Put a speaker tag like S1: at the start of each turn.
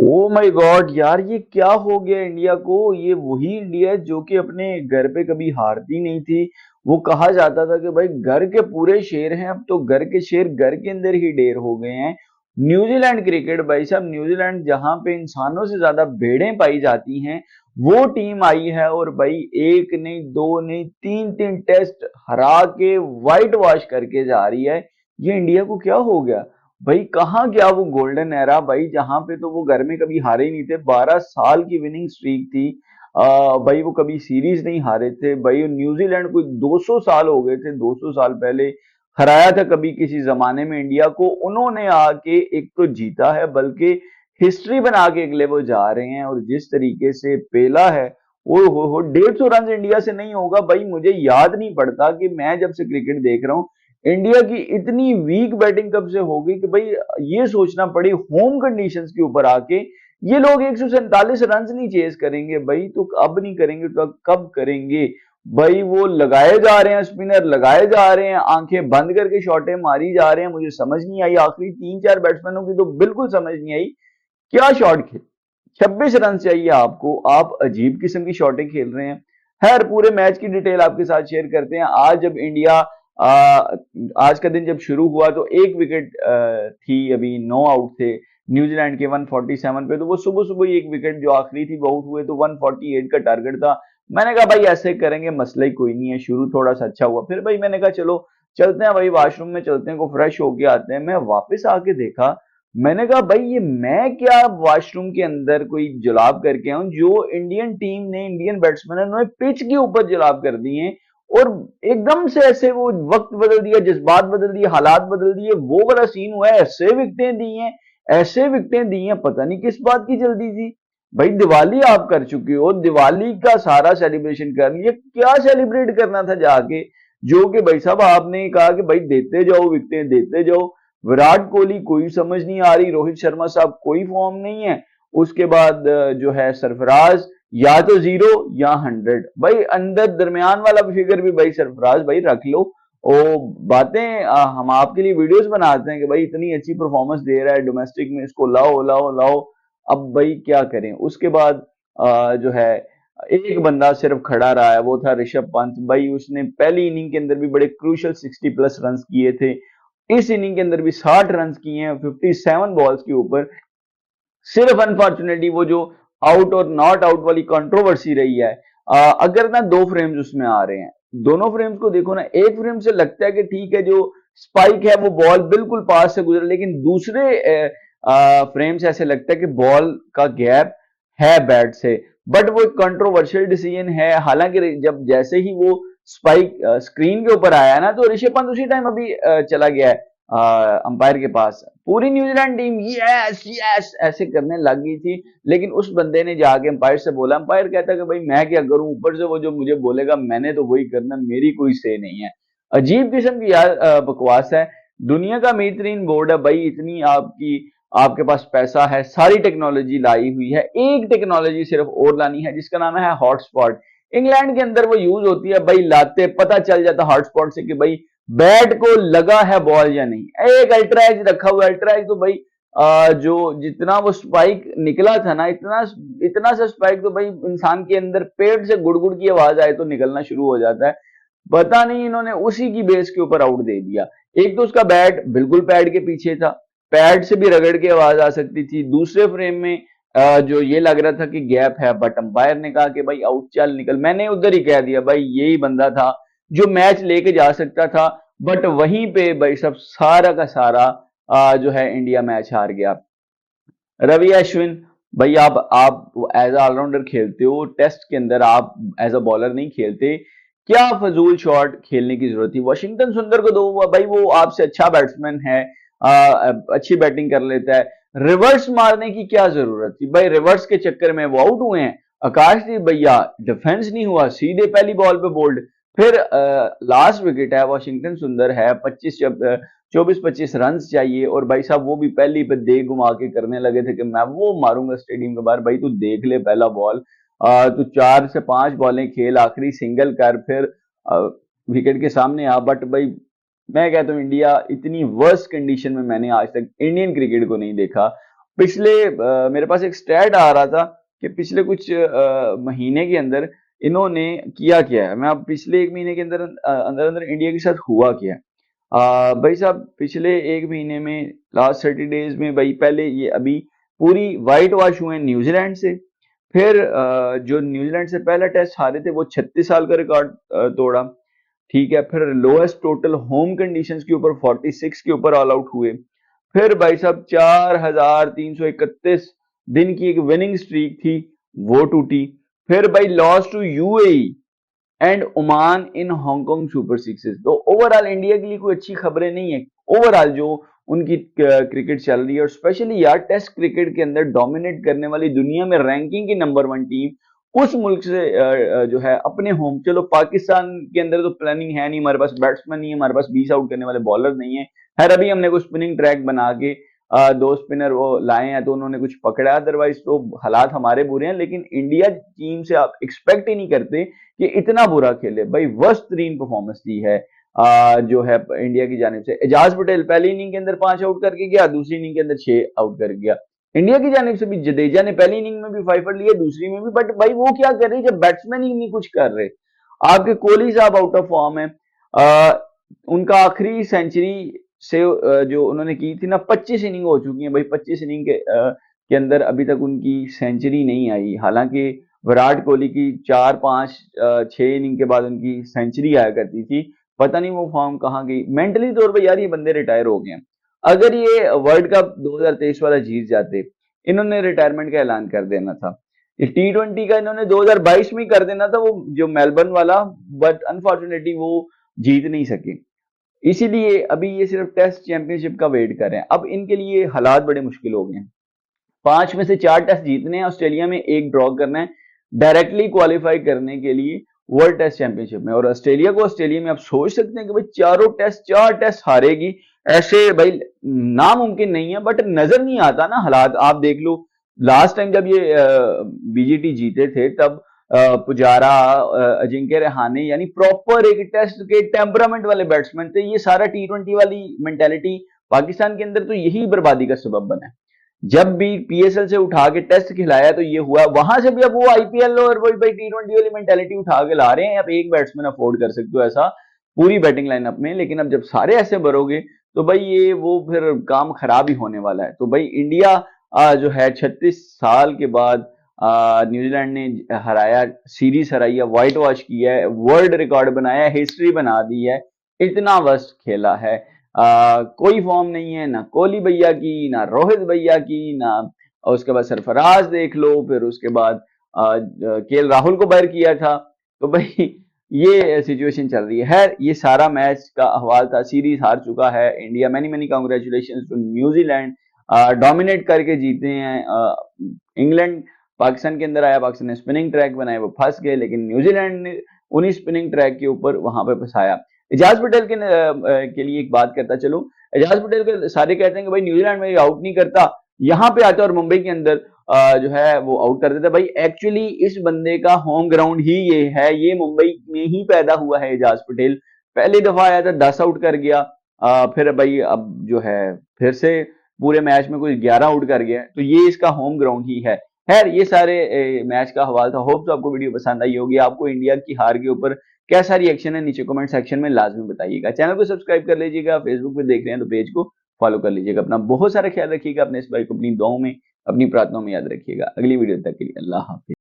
S1: Oh my God यार, ये क्या हो गया इंडिया को। ये वही इंडिया है जो कि अपने घर पे कभी हारती नहीं थी। वो कहा जाता था कि भाई घर के पूरे शेर हैं, अब तो घर के शेर घर के अंदर ही ढेर हो गए हैं। न्यूजीलैंड क्रिकेट, भाई साहब, न्यूजीलैंड जहां पे इंसानों से ज्यादा भेड़ें पाई जाती हैं, वो टीम आई है और भाई एक नहीं दो नहीं तीन तीन टेस्ट हरा के व्हाइट वॉश करके जा रही है। ये इंडिया को क्या हो गया भाई? कहाँ गया वो गोल्डन एरा भाई, जहां पे तो वो घर में कभी हारे ही नहीं थे। 12 साल की विनिंग स्ट्रीक थी। भाई वो कभी सीरीज नहीं हारे थे भाई। न्यूजीलैंड को 200 साल हो गए थे, 200 साल पहले हराया था कभी किसी जमाने में इंडिया को। उन्होंने आके एक तो जीता है, बल्कि हिस्ट्री बना के अगले वो जा रहे हैं। और जिस तरीके से पेला है, ओ हो 150 रन इंडिया से नहीं होगा भाई। मुझे याद नहीं पड़ता कि मैं जब से क्रिकेट देख रहा हूँ इंडिया की इतनी वीक बैटिंग कब से हो गई कि भाई ये सोचना पड़ी होम कंडीशंस के ऊपर आके ये लोग 147 रन नहीं चेस करेंगे भाई। तो अब नहीं करेंगे तो कब करेंगे भाई? वो लगाए जा रहे हैं, स्पिनर लगाए जा रहे हैं, आंखें बंद करके शॉटें मारी जा रहे हैं। मुझे समझ नहीं आई, आखिरी तीन चार बैट्समैनों की तो बिल्कुल समझ नहीं आई क्या शॉट खेल। 26 रन चाहिए आपको, आप अजीब किस्म की शॉटें खेल रहे हैं। खैर, पूरे मैच की डिटेल आपके साथ शेयर करते हैं। आज जब इंडिया आ, आज का दिन जब शुरू हुआ तो एक विकेट थी, अभी 9 आउट थे न्यूजीलैंड के 147 पे। तो वो सुबह सुबह ही एक विकेट जो आखिरी थी वो आउट हुए, तो 148 का टारगेट था। मैंने कहा भाई ऐसे करेंगे, मसला ही कोई नहीं है। शुरू थोड़ा सा अच्छा हुआ, फिर भाई मैंने कहा चलो चलते हैं भाई, वॉशरूम में चलते हैं, को फ्रेश होके आते हैं। मैं वापस आके देखा, मैंने कहा भाई ये मैं क्या वॉशरूम के अंदर कोई जुलाब करके आऊं, जो इंडियन टीम ने, इंडियन बैट्समैनों ने पिच के ऊपर जुलाब कर दिए हैं। और एकदम से ऐसे वो वक्त बदल दिया, जज्बात बदल दिए, हालात बदल दिए, वो वाला सीन हुआ है। ऐसे विकेटें दी हैं, ऐसे विकेटें दी हैं, पता नहीं किस बात की जल्दी थी। भाई दिवाली आप कर चुके हो, दिवाली का सारा सेलिब्रेशन कर लिया, क्या सेलिब्रेट करना था जाके? जो कि भाई साहब आपने कहा कि भाई देते जाओ विकेटें, देते जाओ। विराट कोहली कोई समझ नहीं आ रही, रोहित शर्मा साहब कोई फॉर्म नहीं है। उसके बाद जो है सरफराज, या तो 0 या 100। भाई अंदर दरमियान वाला फिगर भी भाई सरफराज भाई रख लो। ओ बातें हम आपके लिए वीडियोस बनाते हैं कि भाई इतनी अच्छी परफॉर्मेंस दे रहा है डोमेस्टिक में, इसको लाओ लाओ लाओ। अब भाई क्या करें? उसके बाद जो है एक बंदा सिर्फ खड़ा रहा है, वो था ऋषभ पंत। भाई उसने पहली इनिंग के अंदर भी बड़े क्रूशल 60+ रन किए थे। इस इनिंग के अंदर भी 60 रन किए हैं 57 बॉल्स के ऊपर। सिर्फ अनफॉर्चुनेटली वो जो आउट और नॉट आउट वाली कंट्रोवर्सी रही है, अगर ना दो फ्रेम्स उसमें आ रहे हैं, दोनों फ्रेम्स को देखो ना, एक फ्रेम से लगता है कि ठीक है, जो स्पाइक है वो बॉल बिल्कुल पास से गुजरा, लेकिन दूसरे फ्रेम से ऐसे लगता है कि बॉल का गैप है बैट से। बट वो एक कंट्रोवर्शियल डिसीजन है। हालांकि जब जैसे ही वो स्पाइक स्क्रीन के ऊपर आया ना, तो ऋषभ पंत उसी टाइम अभी चला गया है अंपायर के पास। पूरी न्यूजीलैंड टीम यस यस ऐसे करने लग गई थी, लेकिन उस बंदे ने जाके अंपायर से बोला। अंपायर कहता कि भाई मैं क्या करूं, ऊपर से वो जो मुझे बोलेगा मैंने तो वही करना, मेरी कोई से नहीं है। अजीब किस्म की यार बकवास है। दुनिया का बेहतरीन बोर्ड है भाई, इतनी आपकी आपके पास पैसा है, सारी टेक्नोलॉजी लाई हुई है। एक टेक्नोलॉजी सिर्फ और लानी है, जिसका नाम है हॉटस्पॉट। इंग्लैंड के अंदर वो यूज होती है भाई, लाते पता चल जाता हॉटस्पॉट से कि भाई बैट को लगा है बॉल या नहीं। एक अल्ट्रा एज रखा हुआ है, अल्ट्रा एज तो भाई जो जितना वो स्पाइक निकला था ना, इतना इतना सा स्पाइक तो भाई इंसान के अंदर पेट से गुड़गुड़ की आवाज आए तो निकलना शुरू हो जाता है। पता नहीं इन्होंने उसी की बेस के ऊपर आउट दे दिया। एक तो उसका बैट बिल्कुल पैड के पीछे था, पैड से भी रगड़ के आवाज आ सकती थी। दूसरे फ्रेम में जो ये लग रहा था कि गैप है, बट अंपायर ने कहा कि भाई आउट, चल निकल। मैंने उधर ही कह दिया भाई यही बंदा था जो मैच लेके जा सकता था। बट वहीं पे भाई सब सारा का सारा जो है इंडिया मैच हार गया। रवि अश्विन, भाई आप एज ऑलराउंडर खेलते हो, टेस्ट के अंदर आप एज अ बॉलर नहीं खेलते। क्या फजूल शॉट खेलने की जरूरत थी? वॉशिंगटन सुंदर को दो, भाई वो आपसे अच्छा बैट्समैन है, अच्छी बैटिंग कर लेता है। रिवर्स मारने की क्या जरूरत थी भाई? रिवर्स के चक्कर में वो आउट हुए हैं। आकाशदीप भैया डिफेंस नहीं हुआ, सीधे पहली बॉल पे बोल्ड। फिर लास्ट विकेट है, वॉशिंगटन सुंदर है, 24-25 रन चाहिए, और भाई साहब वो भी पहली पे दे घुमा के करने लगे थे कि मैं वो मारूंगा स्टेडियम के बाहर। भाई तू देख ले पहला बॉल, तू 4 से 5 बॉलें खेल, आखिरी सिंगल कर, फिर विकेट के सामने आ। बट भाई मैं कहता हूँ इंडिया इतनी वर्स्ट कंडीशन में मैंने आज तक इंडियन क्रिकेट को नहीं देखा। पिछले मेरे पास एक स्टैट आ रहा था कि पिछले कुछ महीने के अंदर इन्होंने किया क्या है। मैं अब पिछले एक महीने के अंदर अंदर अंदर इंडिया के साथ हुआ क्या है। भाई साहब पिछले एक महीने में लास्ट 30 डेज में भाई पहले ये अभी पूरी वाइट वॉश हुए न्यूजीलैंड से। फिर जो न्यूजीलैंड से पहला टेस्ट हारे थे वो 36 साल का रिकॉर्ड तोड़ा। ठीक है, फिर लोएस्ट टोटल होम कंडीशंस के ऊपर 46 के ऊपर ऑल आउट हुए। फिर भाई साहब 4,331 दिन की एक विनिंग स्ट्रीक थी, वो टूटी। फिर भाई loss to UAE and Oman in Hong Kong super sixes. तो ओवरऑल इंडिया के लिए कोई अच्छी खबरें नहीं है। ओवरऑल जो उनकी क्रिकेट चल रही है, और स्पेशली यार टेस्ट क्रिकेट के अंदर डोमिनेट करने वाली दुनिया में रैंकिंग की नंबर 1 टीम उस मुल्क से जो है अपने होम। चलो पाकिस्तान के अंदर तो प्लानिंग है नहीं, हमारे पास बैट्समैन नहीं है, हमारे पास 20 आउट करने वाले बॉलर नहीं है। खैर अभी हमने कुछ स्पिनिंग ट्रैक बना के 2 स्पिनर वो लाए हैं तो उन्होंने कुछ पकड़ा, अदरवाइज तो हालात हमारे बुरे हैं। लेकिन इंडिया टीम से आप एक्सपेक्ट ही नहीं करते कि इतना बुरा खेले। भाई वर्स्ट तरीन परफॉर्मेंस दी है जो है इंडिया की जानिब से। एजाज पटेल पहली इनिंग के अंदर 5 आउट करके गया, दूसरी इनिंग के अंदर 6 आउट कर गया। इंडिया की जानिब से भी जडेजा ने पहली इनिंग में भी 5 लिए, दूसरी में भी। बट भाई वो क्या कर रहे जब बैट्समैन ही नहीं कुछ कर रहे। आपके कोहली साहब आउट ऑफ फॉर्म है। उनका आखिरी सेंचुरी से जो उन्होंने की थी ना, 25 इनिंग हो चुकी है भाई। 25 इनिंग के अंदर अभी तक उनकी सेंचुरी नहीं आई। हालांकि विराट कोहली की 4, 5, 6 इनिंग के बाद उनकी सेंचुरी आया करती थी। पता नहीं वो फॉर्म कहाँ गई। मेंटली तौर पे यार ये बंदे रिटायर हो गए हैं। अगर ये वर्ल्ड कप 2023 वाला जीत जाते, इन्होंने रिटायरमेंट का ऐलान कर देना था। T20 का इन्होंने 2022 में कर देना था, वो जो मेलबर्न वाला। बट अनफॉर्चुनेटली वो जीत नहीं सके। इसीलिए अभी ये सिर्फ टेस्ट चैंपियनशिप का वेट कर रहे हैं। अब इनके लिए हालात बड़े मुश्किल हो गए हैं। 5 में से 4 टेस्ट जीतने हैं, ऑस्ट्रेलिया में 1 ड्रॉ करना है डायरेक्टली क्वालिफाई करने के लिए वर्ल्ड टेस्ट चैंपियनशिप में। और ऑस्ट्रेलिया को ऑस्ट्रेलिया में आप सोच सकते हैं कि भाई 4 टेस्ट हारेगी, ऐसे भाई नामुमकिन नहीं है। बट नजर नहीं आता ना हालात। आप देख लो लास्ट टाइम जब ये बीजीटी जीते थे तब पुजारा, अजिंक्य रहाणे यानी प्रॉपर एक टेस्ट के टेम्परामेंट वाले बैट्समैन थे। ये सारा T20 वाली मेंटेलिटी पाकिस्तान के अंदर तो यही बर्बादी का सबब बना है। जब भी पीएसएल से उठा के टेस्ट खिलाया तो ये हुआ, वहां से भी अब वो आईपीएल और वही भाई T20 वाली मेंटेलिटी उठा के ला रहे हैं। अब एक बैट्समैन अफोर्ड कर सकते हो ऐसा पूरी बैटिंग लाइनअप में, लेकिन अब जब सारे ऐसे भरोगे तो भाई ये वो फिर काम खराब ही होने वाला है। तो भाई इंडिया जो है 36 साल के बाद न्यूजीलैंड ने हराया, सीरीज हराई है, व्हाइट वॉश किया है, वर्ल्ड रिकॉर्ड बनाया, हिस्ट्री बना दी है। इतना वर्स्ट खेला है। कोई फॉर्म नहीं है ना कोहली भैया की, ना रोहित भैया की, ना उसके बाद सरफराज देख लो, फिर उसके बाद केएल राहुल को बाहर किया था। तो भाई ये सिचुएशन चल रही है। ये सारा मैच का अहवाल था। सीरीज हार चुका है India. Many many congratulation to New Zealand. Dominate करके जीते हैं। इंग्लैंड पाकिस्तान के अंदर आया, पाकिस्तान ने स्पिनिंग ट्रैक बनाया, वो फंस गए, लेकिन न्यूजीलैंड ने उन्हीं स्पिनिंग ट्रैक के ऊपर वहां पे फंसाया। एजाज पटेल के लिए एक बात करता चलो। एजाज पटेल के सारे कहते हैं कि भाई न्यूजीलैंड में आउट नहीं करता, यहाँ पे आता और मुंबई के अंदर जो है वो आउट कर देता। भाई एक्चुअली इस बंदे का होम ग्राउंड ही ये है, ये मुंबई में ही पैदा हुआ है एजाज पटेल। पहली दफा आया था 10 आउट कर गया। फिर भाई अब जो है फिर से पूरे मैच में कोई 11 आउट कर गया। तो ये इसका होम ग्राउंड ही है। खैर ये सारे मैच का हवाला था। होप तो आपको वीडियो पसंद आई होगी। आपको इंडिया की हार के ऊपर कैसा रिएक्शन है नीचे कमेंट सेक्शन में लाजमी बताइएगा। चैनल को सब्सक्राइब कर लीजिएगा, फेसबुक पे देख रहे हैं तो पेज को फॉलो कर लीजिएगा। अपना बहुत सारा ख्याल रखिएगा, अपने इस भाई को अपनी दुआओं में, अपनी प्रार्थनाओं में याद रखिएगा। अगली वीडियो तक के लिए अल्लाह हाफिज।